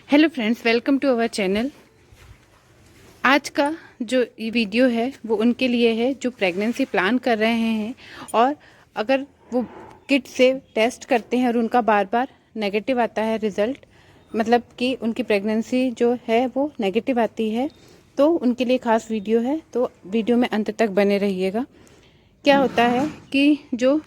Hello friends, welcome to our channel. आज का जो ये वीडियो है वो उनके लिए है जो प्रेगनेंसी प्लान कर रहे हैं और अगर वो किट से टेस्ट करते हैं और उनका बार बार नेगेटिव आता है रिज़ल्ट, मतलब कि उनकी प्रेगनेंसी जो है वो नेगेटिव आती है, तो उनके लिए ख़ास वीडियो है। तो वीडियो में अंत तक बने रहिएगा। क्या होता है कि जो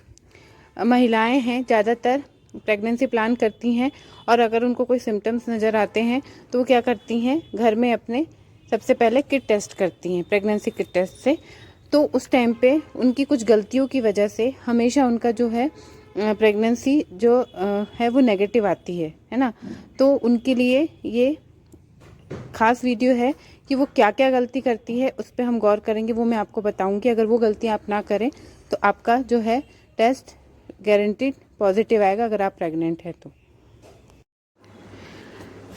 महिलाएं हैं ज़्यादातर प्रेगनेंसी प्लान करती हैं और अगर उनको कोई सिम्टम्स नज़र आते हैं तो वो क्या करती हैं, घर में अपने सबसे पहले किट टेस्ट करती हैं प्रेगनेंसी किट टेस्ट से। तो उस टाइम पे उनकी कुछ गलतियों की वजह से हमेशा उनका जो है प्रेगनेंसी जो है वो नेगेटिव आती है ना। तो उनके लिए ये खास वीडियो है कि वो क्या क्या गलती करती है, उस पर हम गौर करेंगे। वो मैं आपको बताऊंगी। अगर वो गलतियां आप ना करें तो आपका जो है टेस्ट गारंटीड पॉजिटिव आएगा अगर आप प्रेग्नेंट हैं तो।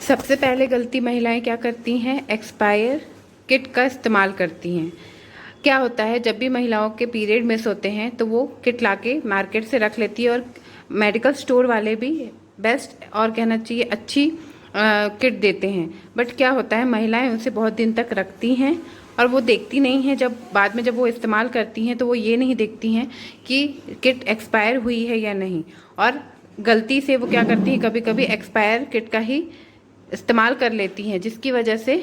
सबसे पहले गलती महिलाएं क्या करती हैं, एक्सपायर किट का इस्तेमाल करती हैं। क्या होता है, जब भी महिलाओं के पीरियड मिस होते हैं तो वो किट लाके मार्केट से रख लेती है और मेडिकल स्टोर वाले भी बेस्ट और कहना चाहिए अच्छी किट देते हैं। बट क्या होता है, महिलाएं उनसे बहुत दिन तक रखती हैं और वो देखती नहीं हैं। जब बाद में जब वो इस्तेमाल करती हैं तो वो ये नहीं देखती हैं कि किट एक्सपायर हुई है या नहीं, और गलती से वो क्या करती हैं, कभी कभी एक्सपायर किट का ही इस्तेमाल कर लेती हैं, जिसकी वजह से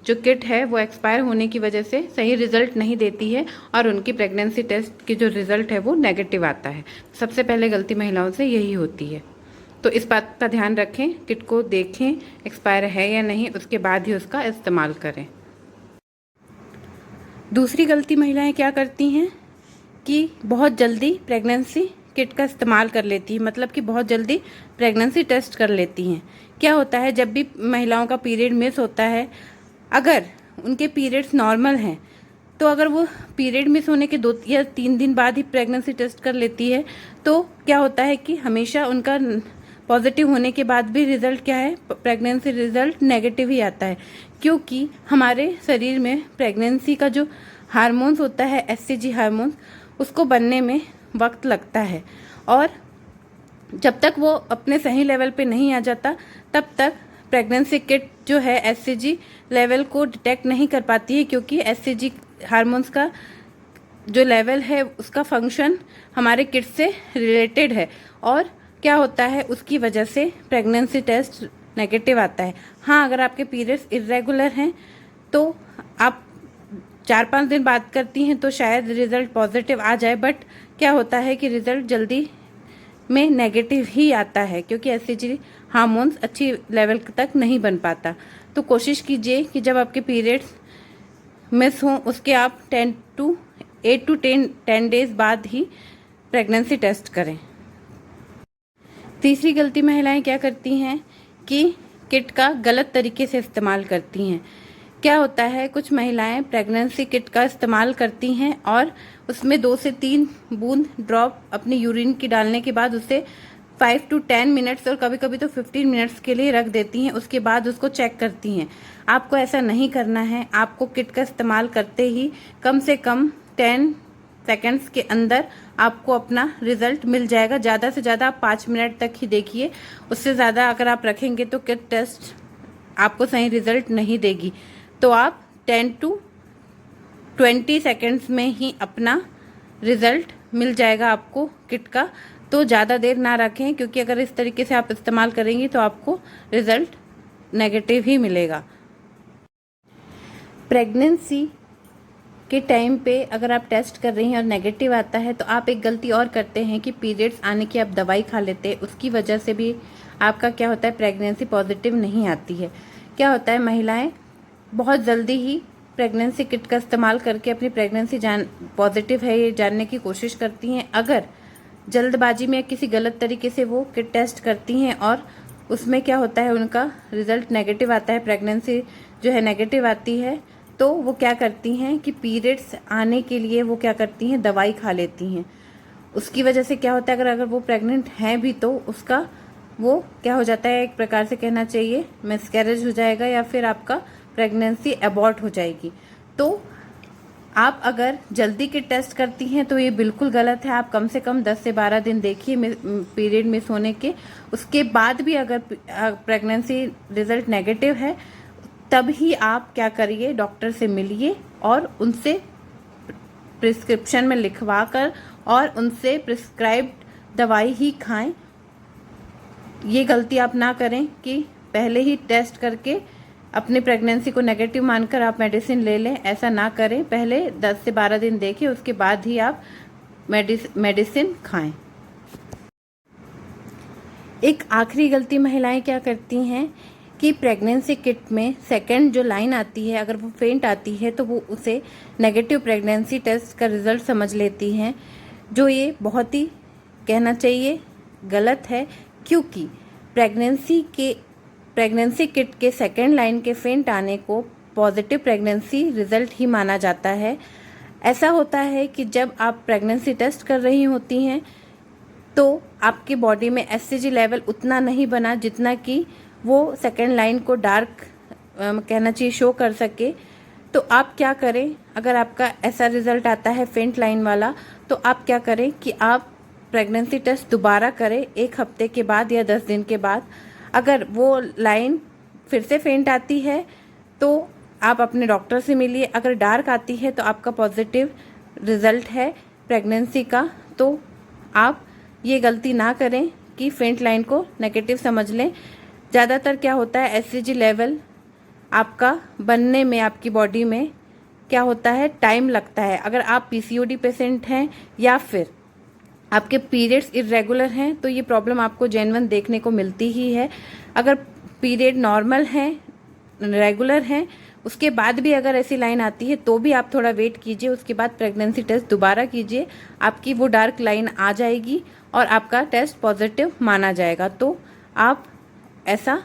जो किट है वो एक्सपायर होने की वजह से सही रिजल्ट नहीं देती है और उनकी प्रेगनेंसी टेस्ट की जो रिजल्ट है वो नेगेटिव आता है। सबसे पहले गलती महिलाओं से यही होती है। तो इस बात का ध्यान रखें, किट को देखें एक्सपायर है या नहीं, उसके बाद ही उसका इस्तेमाल करें। दूसरी गलती महिलाएं क्या करती हैं कि बहुत जल्दी प्रेगनेंसी किट का इस्तेमाल कर लेती हैं, मतलब कि बहुत जल्दी प्रेगनेंसी टेस्ट कर लेती हैं। क्या होता है, जब भी महिलाओं का पीरियड मिस होता है, अगर उनके पीरियड्स नॉर्मल हैं तो अगर वो पीरियड मिस होने के 2 या 3 दिन बाद ही प्रेगनेंसी टेस्ट कर लेती है तो क्या होता है कि हमेशा उनका पॉजिटिव होने के बाद भी रिजल्ट क्या है, प्रेगनेंसी रिजल्ट नेगेटिव ही आता है। क्योंकि हमारे शरीर में प्रेगनेंसी का जो हार्मोन्स होता है, एचसीजी हार्मोन्स, उसको बनने में वक्त लगता है और जब तक वो अपने सही लेवल पे नहीं आ जाता तब तक प्रेगनेंसी किट जो है एचसीजी लेवल को डिटेक्ट नहीं कर पाती है, क्योंकि एचसीजी हार्मोन्स का जो लेवल है उसका फंक्शन हमारे किट से रिलेटेड है और क्या होता है, उसकी वजह से प्रेगनेंसी टेस्ट नेगेटिव आता है। हाँ, अगर आपके पीरियड्स इरेगुलर हैं तो आप 4-5 दिन बाद करती हैं तो शायद रिजल्ट पॉजिटिव आ जाए, बट क्या होता है कि रिजल्ट जल्दी में नेगेटिव ही आता है क्योंकि एचसीजी हार्मोन्स अच्छी लेवल तक नहीं बन पाता। तो कोशिश कीजिए कि जब आपके पीरियड्स मिस हों उसके आप 8 to 10 डेज बाद ही प्रेगनेंसी टेस्ट करें। तीसरी गलती महिलाएं क्या करती हैं कि किट का गलत तरीके से इस्तेमाल करती हैं। क्या होता है, कुछ महिलाएं प्रेगनेंसी किट का इस्तेमाल करती हैं और उसमें 2 से 3 बूंद ड्रॉप अपनी यूरिन की डालने के बाद उसे 5 to 10 मिनट्स और कभी कभी तो 15 मिनट्स के लिए रख देती हैं। उसके बाद उसको चेक करती हैं। आपको ऐसा नहीं करना है। आपको किट का इस्तेमाल करते ही कम से कम 10 सेकेंड्स के अंदर आपको अपना रिजल्ट मिल जाएगा। ज़्यादा से ज़्यादा आप 5 मिनट तक ही देखिए, उससे ज़्यादा अगर आप रखेंगे तो किट टेस्ट आपको सही रिजल्ट नहीं देगी। तो आप 10 to 20 सेकेंड्स में ही अपना रिजल्ट मिल जाएगा आपको किट का। तो ज़्यादा देर ना रखें, क्योंकि अगर इस तरीके से आप इस्तेमाल करेंगी तो आपको रिजल्ट नेगेटिव ही मिलेगा। प्रेगनेंसी के टाइम पे अगर आप टेस्ट कर रही हैं और नेगेटिव आता है तो आप एक गलती और करते हैं कि पीरियड्स आने की आप दवाई खा लेते हैं। उसकी वजह से भी आपका क्या होता है, प्रेगनेंसी पॉजिटिव नहीं आती है। क्या होता है, महिलाएं बहुत जल्दी ही प्रेगनेंसी किट का इस्तेमाल करके अपनी प्रेगनेंसी पॉजिटिव है ये जानने की कोशिश करती हैं। अगर जल्दबाजी में किसी गलत तरीके से वो किट टेस्ट करती हैं और उसमें क्या होता है, उनका रिजल्ट नेगेटिव आता है, प्रेगनेंसी जो है नेगेटिव आती है, तो वो क्या करती हैं कि पीरियड्स आने के लिए वो क्या करती हैं, दवाई खा लेती हैं। उसकी वजह से क्या होता है, अगर वो प्रेग्नेंट हैं भी तो उसका वो क्या हो जाता है, एक प्रकार से कहना चाहिए मिसकैरेज हो जाएगा या फिर आपका प्रेगनेंसी अबॉर्ट हो जाएगी। तो आप अगर जल्दी के टेस्ट करती हैं तो ये बिल्कुल गलत है। आप कम से कम 10 से 12 दिन देखिए पीरियड मिस होने के। उसके बाद भी अगर प्रेगनेंसी रिजल्ट नेगेटिव है तब ही आप क्या करिए, डॉक्टर से मिलिए और उनसे प्रिस्क्रिप्शन में लिखवा कर और उनसे प्रिस्क्राइब्ड दवाई ही खाएं। ये गलती आप ना करें कि पहले ही टेस्ट करके अपनी प्रेगनेंसी को नेगेटिव मानकर आप मेडिसिन ले लें। ऐसा ना करें, पहले 10 से 12 दिन देखें, उसके बाद ही आप मेडिसिन खाएं। एक आखिरी गलती महिलाएं क्या करती हैं कि प्रेगनेंसी किट में सेकंड जो लाइन आती है, अगर वो फेंट आती है तो वो उसे नेगेटिव प्रेगनेंसी टेस्ट का रिजल्ट समझ लेती हैं, जो ये बहुत ही कहना चाहिए गलत है। क्योंकि प्रेगनेंसी किट के सेकंड लाइन के फेंट आने को पॉजिटिव प्रेगनेंसी रिजल्ट ही माना जाता है। ऐसा होता है कि जब आप प्रेगनेंसी टेस्ट कर रही होती हैं तो आपकी बॉडी में एससीजी लेवल उतना नहीं बना जितना कि वो सेकंड लाइन को डार्क कहना चाहिए शो कर सके। तो आप क्या करें, अगर आपका ऐसा रिजल्ट आता है फेंट लाइन वाला, तो आप क्या करें कि आप प्रेगनेंसी टेस्ट दोबारा करें 1 हफ्ते के बाद या 10 दिन के बाद। अगर वो लाइन फिर से फेंट आती है तो आप अपने डॉक्टर से मिलिए। अगर डार्क आती है तो आपका पॉजिटिव रिजल्ट है प्रेगनेंसी का। तो आप ये गलती ना करें कि फेंट लाइन को नेगेटिव समझ लें। ज़्यादातर क्या होता है, एससीजी लेवल आपका बनने में आपकी बॉडी में क्या होता है, टाइम लगता है। अगर आप पीसीओडी पेशेंट हैं या फिर आपके पीरियड्स इरेगुलर हैं तो ये प्रॉब्लम आपको जेन्युइन देखने को मिलती ही है। अगर पीरियड नॉर्मल हैं, रेगुलर हैं, उसके बाद भी अगर ऐसी लाइन आती है तो भी आप थोड़ा वेट कीजिए, उसके बाद प्रेगनेंसी टेस्ट दोबारा कीजिए। आपकी वो डार्क लाइन आ जाएगी और आपका टेस्ट पॉजिटिव माना जाएगा। तो आप ऐसा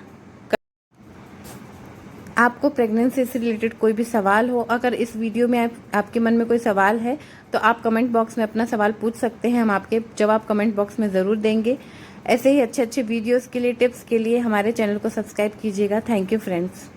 आपको प्रेगनेंसी से रिलेटेड कोई भी सवाल हो, अगर इस वीडियो में आपके मन में कोई सवाल है तो आप कमेंट बॉक्स में अपना सवाल पूछ सकते हैं। हम आपके जवाब कमेंट बॉक्स में ज़रूर देंगे। ऐसे ही अच्छे अच्छे वीडियोस के लिए, टिप्स के लिए हमारे चैनल को सब्सक्राइब कीजिएगा। Thank you friends.